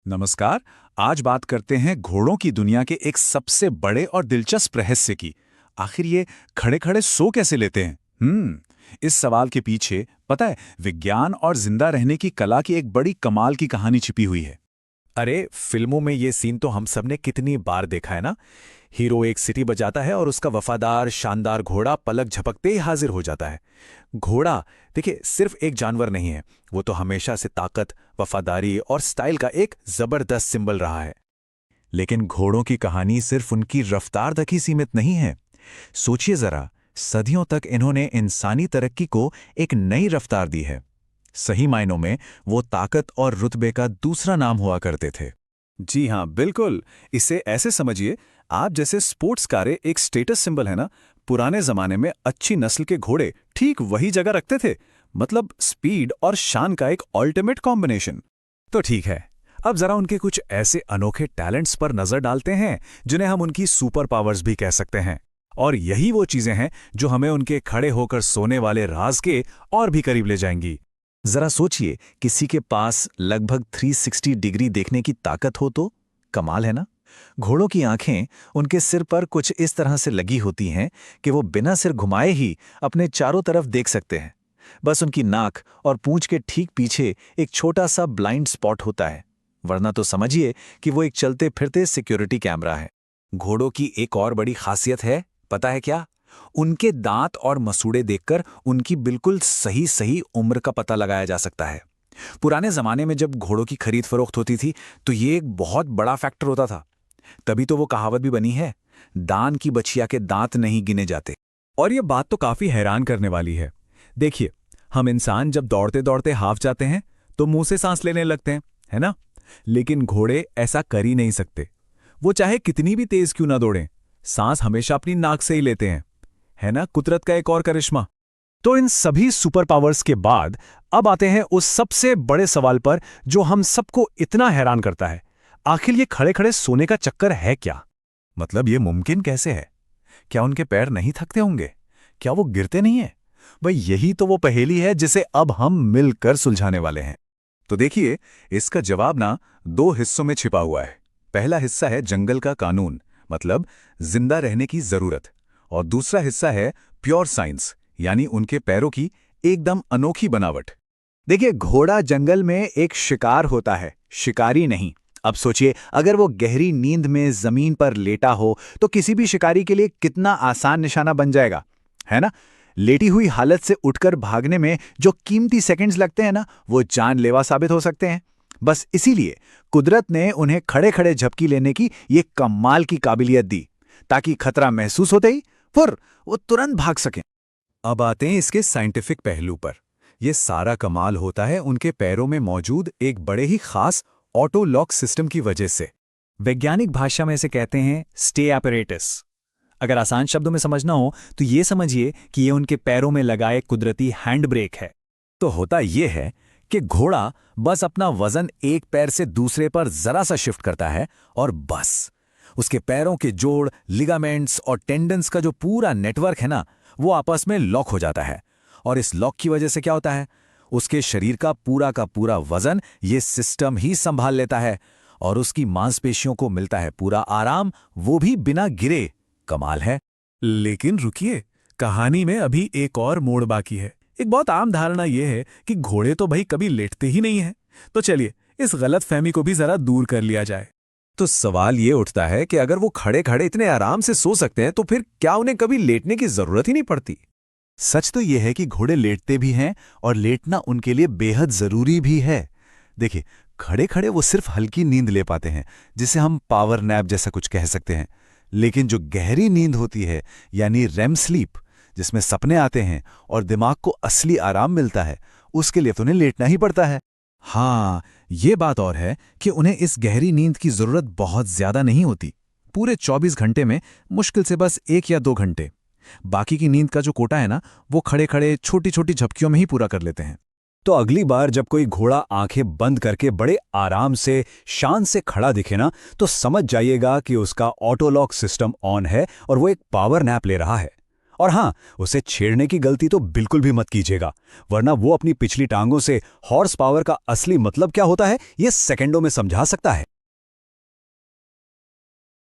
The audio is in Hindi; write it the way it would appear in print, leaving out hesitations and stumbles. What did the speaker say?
नमस्कार। आज बात करते हैं घोड़ों की दुनिया के एक सबसे बड़े और दिलचस्प रहस्य की। आखिर ये खड़े खड़े सो कैसे लेते हैं? इस सवाल के पीछे पता है, विज्ञान और जिंदा रहने की कला की एक बड़ी कमाल की कहानी छिपी हुई है। अरे फिल्मों में ये सीन तो हम सब ने कितनी बार देखा है ना। हीरो एक सिटी बजाता है और उसका वफादार शानदार घोड़ा पलक झपकते ही हाजिर हो जाता है। घोड़ा, देखिए, सिर्फ एक जानवर नहीं है, वो तो हमेशा से ताकत, वफादारी और स्टाइल का एक जबरदस्त सिंबल रहा है। लेकिन घोड़ों की कहानी सिर्फ उनकी रफ्तार तक ही सीमित नहीं है। सोचिए जरा, सदियों तक इन्होंने इंसानी तरक्की को एक नई रफ्तार दी है। सही मायनों में वो ताकत और रुतबे का दूसरा नाम हुआ करते थे। जी हाँ, बिल्कुल। इसे ऐसे समझिए, आप जैसे स्पोर्ट्स कारें एक स्टेटस सिंबल है ना, पुराने जमाने में अच्छी नस्ल के घोड़े ठीक वही जगह रखते थे। मतलब स्पीड और शान का एक अल्टीमेट कॉम्बिनेशन। तो ठीक है, अब जरा उनके कुछ ऐसे अनोखे टैलेंट्स पर नजर डालते हैं जिन्हें हम उनकी सुपर पावर्स भी कह सकते हैं। और यही वो चीजें हैं जो हमें उनके खड़े होकर सोने वाले राज के और भी करीब ले जाएंगी। जरा सोचिए, किसी के पास लगभग 360 डिग्री देखने की ताकत हो तो कमाल है ना। घोड़ों की आंखें उनके सिर पर कुछ इस तरह से लगी होती हैं कि वो बिना सिर घुमाए ही अपने चारों तरफ देख सकते हैं। बस उनकी नाक और पूंछ के ठीक पीछे एक छोटा सा ब्लाइंड स्पॉट होता है, वरना तो समझिए कि वो एक चलते फिरते सिक्योरिटी कैमरा है। घोड़ों की एक और बड़ी खासियत है, पता है क्या? उनके दांत और मसूड़े देखकर उनकी बिल्कुल सही सही उम्र का पता लगाया जा सकता है। पुराने जमाने में जब घोड़ों की खरीद फरोख्त होती थी तो ये एक बहुत बड़ा फैक्टर होता था। तभी तो वो कहावत भी बनी है, दान की बछिया के दांत नहीं गिने जाते। और ये बात तो काफी हैरान करने वाली है। देखिए, हम इंसान जब दौड़ते दौड़ते हाफ जाते हैं तो मुंह से सांस लेने लगते हैं, है ना? लेकिन घोड़े ऐसा कर ही नहीं सकते। वो चाहे कितनी भी तेज क्यों ना दौड़ें, सांस हमेशा अपनी नाक से ही लेते हैं। है ना कुदरत का एक और करिश्मा। तो इन सभी सुपर पावर्स के बाद अब आते हैं उस सबसे बड़े सवाल पर जो हम सबको इतना हैरान करता है। आखिर ये खड़े खड़े सोने का चक्कर है क्या? मतलब ये मुमकिन कैसे है? क्या उनके पैर नहीं थकते होंगे? क्या वो गिरते नहीं है? भाई, यही तो वो पहेली है जिसे अब हम मिलकर सुलझाने वाले हैं। तो देखिए, इसका जवाब ना दो हिस्सों में छिपा हुआ है। पहला हिस्सा है जंगल का कानून, मतलब जिंदा रहने की जरूरत। और दूसरा हिस्सा है प्योर साइंस, यानी उनके पैरों की एकदम अनोखी बनावट। देखिए, घोड़ा जंगल में एक शिकार होता है, शिकारी नहीं। अब सोचिए, अगर वो गहरी नींद में जमीन पर लेटा हो तो किसी भी शिकारी के लिए कितना आसान निशाना बन जाएगा, है ना? लेटी हुई हालत से उठकर भागने में जो कीमती सेकंड्स लगते हैं ना, वो जानलेवा साबित हो सकते हैं। बस इसीलिए कुदरत ने उन्हें खड़े खड़े झपकी लेने की ये कमाल की काबिलियत दी, ताकि खतरा महसूस होते ही फिर वो तुरंत भाग सकें। अब आते हैं इसके साइंटिफिक पहलू पर। यह सारा कमाल होता है उनके पैरों में मौजूद एक बड़े ही खास ऑटो लॉक सिस्टम की वजह से। वैज्ञानिक भाषा में इसे कहते हैं स्टे apparatus। अगर आसान शब्दों में समझना हो तो ये समझिए कि ये उनके पैरों में लगाए कुदरती हैंड ब्रेक है। तो होता यह है कि घोड़ा बस अपना वजन एक पैर से दूसरे पर जरा सा शिफ्ट करता है और बस उसके पैरों के जोड़, लिगामेंट्स और टेंडन्स का जो पूरा नेटवर्क है ना, वो आपस में लॉक हो जाता है। और इस लॉक की वजह से क्या होता है, उसके शरीर का पूरा वजन ये सिस्टम ही संभाल लेता है और उसकी मांसपेशियों को मिलता है पूरा आराम, वो भी बिना गिरे। कमाल है। लेकिन रुकिए, कहानी में अभी एक और मोड़ बाकी है। एक बहुत आम धारणा यह है कि घोड़े तो भाई कभी लेटते ही नहीं हैं। तो चलिए इस गलत फहमी को भी जरा दूर कर लिया जाए। तो सवाल ये उठता है कि अगर वो खड़े खड़े इतने आराम से सो सकते हैं तो फिर क्या उन्हें कभी लेटने की जरूरत ही नहीं पड़ती? सच तो यह है कि घोड़े लेटते भी हैं और लेटना उनके लिए बेहद जरूरी भी है। देखिए, खड़े खड़े वो सिर्फ हल्की नींद ले पाते हैं, जिसे हम पावर नैप जैसा कुछ कह सकते हैं। लेकिन जो गहरी नींद होती है, यानी रेम स्लीप, जिसमें सपने आते हैं और दिमाग को असली आराम मिलता है, उसके लिए तो उन्हें लेटना ही पड़ता है। हाँ, ये बात और है कि उन्हें इस गहरी नींद की जरूरत बहुत ज्यादा नहीं होती। पूरे 24 घंटे में मुश्किल से बस 1 या 2 घंटे। बाकी की नींद का जो कोटा है ना, वो खड़े खड़े छोटी छोटी झपकियों में ही पूरा कर लेते हैं। तो अगली बार जब कोई घोड़ा आंखें बंद करके बड़े आराम से, शान से खड़ा दिखे ना, तो समझ जाइएगा कि उसका ऑटो लॉक सिस्टम ऑन है और वो एक पावर नैप ले रहा है। और हाँ, उसे छेड़ने की गलती तो बिल्कुल भी मत कीजिएगा, वरना वो अपनी पिछली टांगों से हॉर्स पावर का असली मतलब क्या होता है ये सेकंडों में समझा सकता है।